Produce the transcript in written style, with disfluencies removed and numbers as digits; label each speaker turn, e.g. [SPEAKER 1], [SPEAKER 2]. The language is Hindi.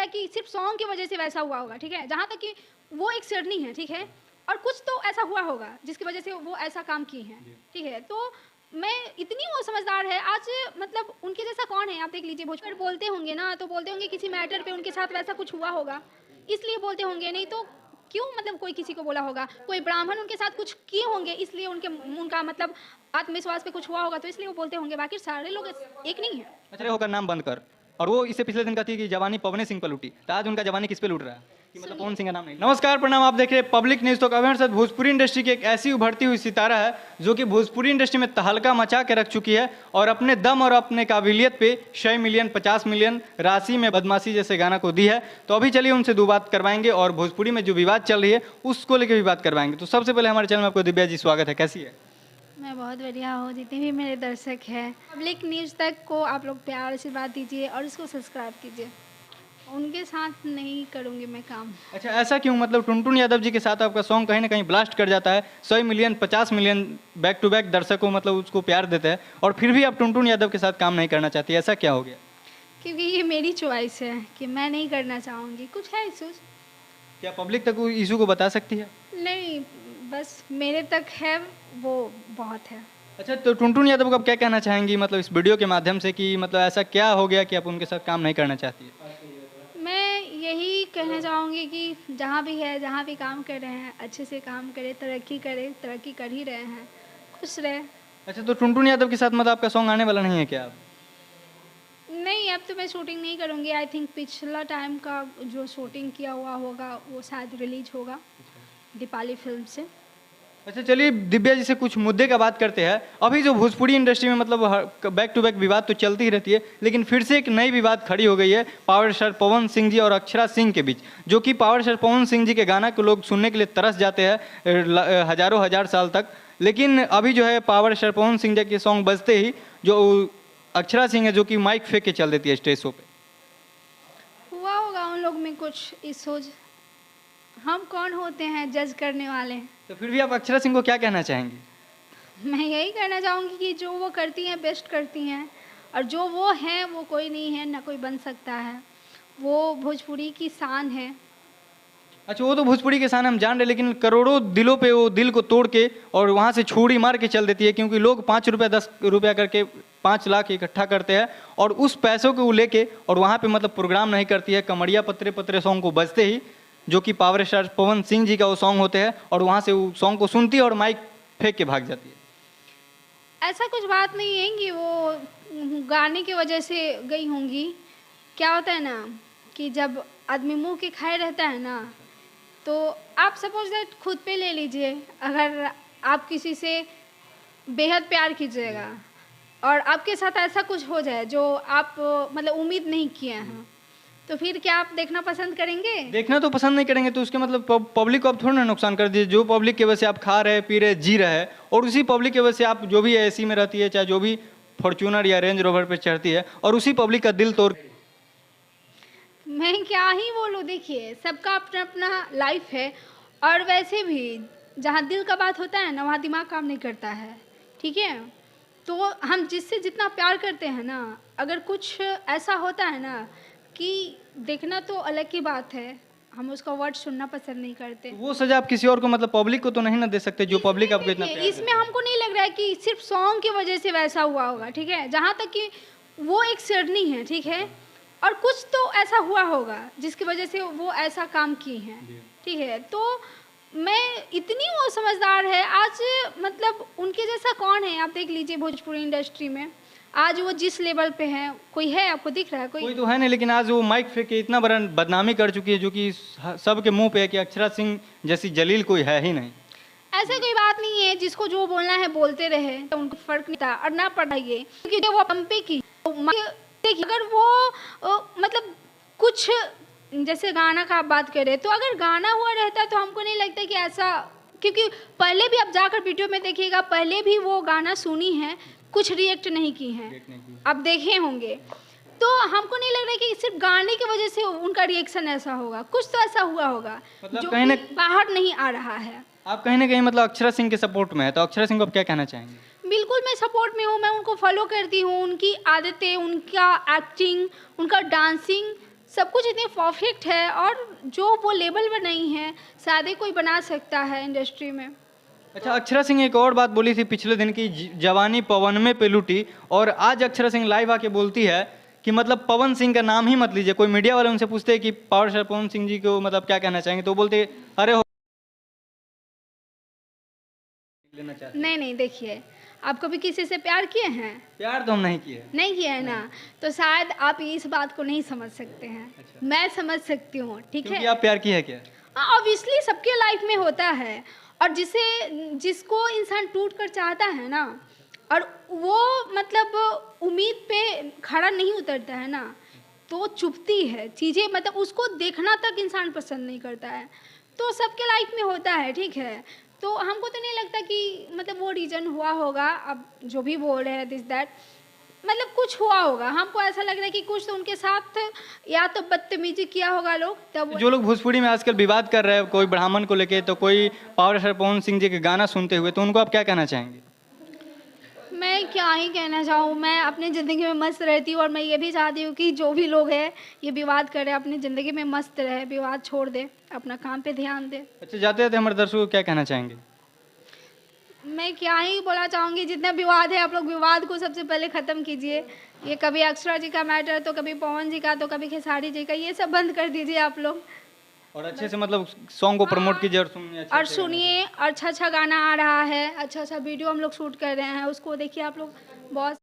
[SPEAKER 1] है कि सिर्फ सॉन्ग की वजह से वैसा हुआ होगा, ठीक है। जहाँ तक कि वो एक शेरनी है, ठीक है, और कुछ तो ऐसा हुआ होगा जिसकी वजह से वो ऐसा काम किए हैं, ठीक है। तो मैं इतनी वो समझदार है आज, मतलब उनके जैसा कौन है, आप देख लीजिए। भोजपुरी बोलते होंगे ना, तो बोलते होंगे किसी मैटर पे उनके साथ वैसा कुछ हुआ होगा, इसलिए बोलते होंगे, नहीं तो क्यों मतलब कोई किसी को बोला होगा। कोई ब्राह्मण उनके साथ कुछ किए होंगे, इसलिए उनका मतलब आत्मविश्वास पे कुछ हुआ होगा, तो इसलिए वो बोलते होंगे। बाकी सारे लोग एक नहीं है।
[SPEAKER 2] अच्छा होकर नाम बंद कर। और वो इससे पिछले दिन कहती कि जवानी पवने सिंह पर लूटी, तो आज उनका जवानी किस पे लूट रहा है कि मतलब पवन सिंह का नाम नहीं। नमस्कार, प्रणाम, आप देख रहे हैं पब्लिक न्यूज़। तो अभी सर भोजपुरी इंडस्ट्री की एक ऐसी उभरती हुई सितारा है जो कि भोजपुरी इंडस्ट्री में तहलका मचा के रख चुकी है और अपने दम और अपने काबिलियत पे 6 मिलियन 50 मिलियन राशि में बदमाशी जैसे गाना को दी है। तो अभी चलिए उनसे दो बात करवाएंगे और भोजपुरी में जो विवाद चल रही है उसको लेकर भी बात करवाएंगे। तो सबसे पहले हमारे चैनल में आपको दिव्या जी स्वागत है, कैसी है?
[SPEAKER 1] मैं बहुत बढ़िया हूँ। जितने भी मेरे दर्शक हैं, पब्लिक न्यूज़ तक को आप लोग प्यार आशीर्वाद दीजिए और इसको सब्सक्राइब कीजिए। उनके साथ नहीं करूँगी मैं काम।
[SPEAKER 2] अच्छा, ऐसा क्यों? मतलब टुनटुन यादव जी के साथ आपका सॉन्ग कहीं ना कहीं ब्लास्ट कर जाता है, 100 million 50 million back to back दर्शकों मतलब उसको प्यार देते हैं, और फिर भी आप टुनटुन यादव के साथ काम नहीं करना चाहती, ऐसा क्या हो गया?
[SPEAKER 1] क्योंकि ये मेरी चॉइस है कि मैं नहीं करना चाहूँगी। कुछ है इशूज़?
[SPEAKER 2] क्या पब्लिक तक उस इशू को बता सकती है?
[SPEAKER 1] नहीं, बस मेरे तक है, वो बहुत है।
[SPEAKER 2] अच्छा, तो टुनटुन यादव को आप क्या कहना चाहेंगी मतलब इस वीडियो के माध्यम से कि मतलब ऐसा क्या हो गया कि आप उनके साथ काम नहीं करना चाहती है?
[SPEAKER 1] मैं यही कहना चाहूँगी कि जहाँ भी है, जहाँ भी काम कर रहे हैं, अच्छे से काम करें, तरक्की कर ही रहे हैं, खुश रहे।
[SPEAKER 2] अच्छा, तो टुनटुन यादव के साथ मतलब आपका सॉन्ग आने वाला नहीं है क्या? आप
[SPEAKER 1] नहीं, अब तो मैं शूटिंग नहीं करूँगी। आई थिंक पिछला टाइम का जो शूटिंग किया हुआ होगा वो शायद रिलीज होगा दीपाली फिल्म से।
[SPEAKER 2] अच्छा, चलिए दिव्या जी से कुछ मुद्दे का बात करते हैं। अभी जो भोजपुरी इंडस्ट्री में मतलब बैक टू बैक विवाद तो चलती ही रहती है, लेकिन फिर से एक नई विवाद खड़ी हो गई है पावर स्टार पवन सिंह जी और अक्षरा सिंह के बीच, जो कि पावर स्टार पवन सिंह जी के गाना को लोग सुनने के लिए तरस जाते हैं हजारों हजार साल तक। लेकिन अभी जो है पावर स्टार पवन सिंह जी के सॉन्ग बजते ही जो अक्षरा सिंह है जो कि माइक फेंक के चल देती है स्टेज शो पे।
[SPEAKER 1] हुआ होगा उन लोग में कुछ इशूज, हम कौन होते हैं जज करने वाले।
[SPEAKER 2] तो फिर भी आप अक्षरा सिंह को क्या कहना चाहेंगी?
[SPEAKER 1] मैं यही कहना चाहूँगी कि जो वो करती हैं बेस्ट करती हैं, और जो वो हैं वो कोई नहीं है, ना कोई बन सकता है। वो भोजपुरी की शान है।
[SPEAKER 2] अच्छा, वो तो भोजपुरी के शान हम जान रहे, लेकिन करोड़ों दिलों पे वो दिल को तोड़ के और वहाँ से छुरी मार के चल देती है, क्योंकि लोग 5 रुपया 10 रुपया करके 5 लाख इकट्ठा करते हैं और उस पैसों को वो लेके और वहाँ पे मतलब प्रोग्राम नहीं करती है। कमरिया पत्रे पत्रे सॉन्ग को बजते ही जो कि पावर स्टार पवन सिंह जी का वो सॉन्ग होते हैं और वहाँ से वो सॉन्ग को सुनती है और माइक फेंक के भाग जाती है।
[SPEAKER 1] ऐसा कुछ बात नहीं है कि वो गाने की वजह से गई होंगी। क्या होता है ना कि जब आदमी मुंह के खाए रहता है ना, तो आप सपोज दैट खुद पे ले लीजिए, अगर आप किसी से बेहद प्यार कीजिएगा और आपके साथ ऐसा कुछ हो जाए जो आप मतलब उम्मीद नहीं किए हैं, तो फिर क्या आप देखना पसंद करेंगे?
[SPEAKER 2] देखना तो पसंद नहीं करेंगे, तो उसके मतलब पब्लिक को आप थोड़ा ना नुकसान कर दीजिए। जो पब्लिक की वजह से आप खा रहे पी रहे जी रहे हैं, और उसी पब्लिक की वजह से आप जो भी एसी में रहती है, चाहे जो भी फॉर्च्यूनर या रेंज रोवर पे चढ़ती है, और उसी पब्लिक का दिल तोड़।
[SPEAKER 1] मैं क्या ही बोलूँ, देखिए सबका अपना अपना लाइफ है, और वैसे भी जहाँ दिल का बात होता है ना वहाँ दिमाग काम नहीं करता है, ठीक है। तो हम जिससे जितना प्यार करते हैं ना, अगर कुछ ऐसा होता है ना कि देखना तो अलग की बात है, हम उसका वर्ड सुनना पसंद नहीं करते।
[SPEAKER 2] वो सजा आप किसी और को मतलब पब्लिक को तो नहीं ना दे सकते, जो पब्लिक आपको इतना
[SPEAKER 1] देखिए,
[SPEAKER 2] प्यार
[SPEAKER 1] इसमें हमको नहीं लग रहा है कि सिर्फ सॉन्ग की वजह से वैसा हुआ होगा, ठीक है। जहाँ तक कि वो एक शेरनी है, ठीक है, और कुछ तो ऐसा हुआ होगा जिसकी वजह से वो ऐसा काम किए हैं, ठीक है। तो मैं इतनी वो समझदार है आज, मतलब उनके जैसा कौन है, आप देख लीजिए भोजपुरी इंडस्ट्री में आज वो जिस लेवल पे हैं, कोई है आपको दिख रहा है?
[SPEAKER 2] कोई तो है नहीं, लेकिन आज वो माइक फेंक के इतना बड़ा बदनामी कर चुकी है जो कि सबके मुंह पे है कि अक्षरा सिंह जैसी जलील कोई है ही नहीं।
[SPEAKER 1] ऐसा कोई बात नहीं है, जिसको जो बोलना है बोलते रहे, तो उनको फर्क नहीं था और ना पड़ाइए, क्योंकि वो पंपे की देखिए। अगर वो मतलब कुछ जैसे गाना का आप बात करें, तो अगर गाना हुआ रहता तो हमको नहीं लगता कि ऐसा, क्योंकि पहले भी आप जाकर वीडियो में देखिएगा, पहले भी वो गाना सुनी है, कुछ रिएक्ट नहीं की हैं, आप देखे होंगे। तो हमको नहीं लग रहा कि सिर्फ गाने की वजह से उनका रिएक्शन ऐसा होगा, कुछ तो ऐसा हुआ होगा
[SPEAKER 2] मतलब
[SPEAKER 1] जो
[SPEAKER 2] कहीं ना
[SPEAKER 1] बाहर नहीं आ रहा है।
[SPEAKER 2] आप कहीं ना कहीं मतलब अक्षरा सिंह के सपोर्ट में है, तो अक्षरा सिंह को आप क्या कहना चाहेंगे?
[SPEAKER 1] बिल्कुल मैं सपोर्ट में हूँ, मैं उनको फॉलो करती हूँ, उनकी आदतें, उनका एक्टिंग, उनका डांसिंग सब कुछ इतनी परफेक्ट है, और जो वो लेवल बनाई है शायद ही कोई बना सकता है इंडस्ट्री में।
[SPEAKER 2] अच्छा, अक्षरा सिंह एक और बात बोली थी पिछले दिन की, जवानी पवन में पे लूटी, और आज अक्षरा सिंह लाइव आके बोलती है कि मतलब पवन सिंह का नाम ही मत लीजिए। कोई मीडिया वाले उनसे पूछते हैं कि पावर स्टार पवन सिंह जी को मतलब क्या कहना चाहेंगे, तो वो बोलते अरे हो लेना चाहते।
[SPEAKER 1] नहीं नहीं, देखिए, आप कभी किसी से प्यार किए हैं?
[SPEAKER 2] प्यार तो हम नहीं किए।
[SPEAKER 1] नहीं किया है ना, तो शायद आप इस बात को नहीं समझ सकते हैं।
[SPEAKER 2] अच्छा।
[SPEAKER 1] मैं समझ सकती हूँ, ठीक
[SPEAKER 2] क्योंकि
[SPEAKER 1] है।
[SPEAKER 2] आप प्यार किए है क्या?
[SPEAKER 1] ऑब्वियसली सबके लाइफ में होता है, और जिसको इंसान टूट कर चाहता है ना, और वो मतलब उम्मीद पे खड़ा नहीं उतरता है ना, तो चुभती है चीज़ें, मतलब उसको देखना तक इंसान पसंद नहीं करता है। तो सबके लाइफ में होता है, ठीक है। तो हमको तो नहीं लगता कि मतलब वो रीज़न हुआ होगा। अब जो भी बोल रहे हैं दिस दैट, मतलब कुछ हुआ होगा। हमको ऐसा लग रहा है कि कुछ तो उनके साथ या तो बदतमीजी किया होगा लोग, तब
[SPEAKER 2] जो लोग भोजपुरी में आजकल विवाद कर रहे हैं, कोई ब्राह्मण को लेके, तो कोई पावर स्टार पवन सिंह जी के गाना सुनते हुए, तो उनको आप क्या कहना चाहेंगे?
[SPEAKER 1] मैं क्या ही कहना चाहूँ। मैं अपनी ज़िंदगी में मस्त रहती हूँ, और मैं ये भी चाहती हूँ कि जो भी लोग हैं ये विवाद करे, अपनी ज़िंदगी में मस्त रहे, विवाद छोड़ दे, अपना काम पे ध्यान दे।
[SPEAKER 2] अच्छा, जाते जाते हमारे दर्शकों को क्या कहना चाहेंगे?
[SPEAKER 1] मैं क्या ही बोला चाहूँगी, जितना विवाद है आप लोग विवाद को सबसे पहले ख़त्म कीजिए। ये कभी अक्षरा जी का मैटर, तो कभी पवन जी का, तो कभी खेसारी जी का, ये सब बंद कर दीजिए आप लोग।
[SPEAKER 2] और अच्छे से मतलब सॉन्ग को प्रमोट कीजिए और सुनिए अच्छे
[SPEAKER 1] और
[SPEAKER 2] से।
[SPEAKER 1] सुनिए, अच्छा अच्छा गाना आ रहा है, अच्छा अच्छा वीडियो हम लोग शूट कर रहे हैं, उसको देखिए आप लोग। बहुत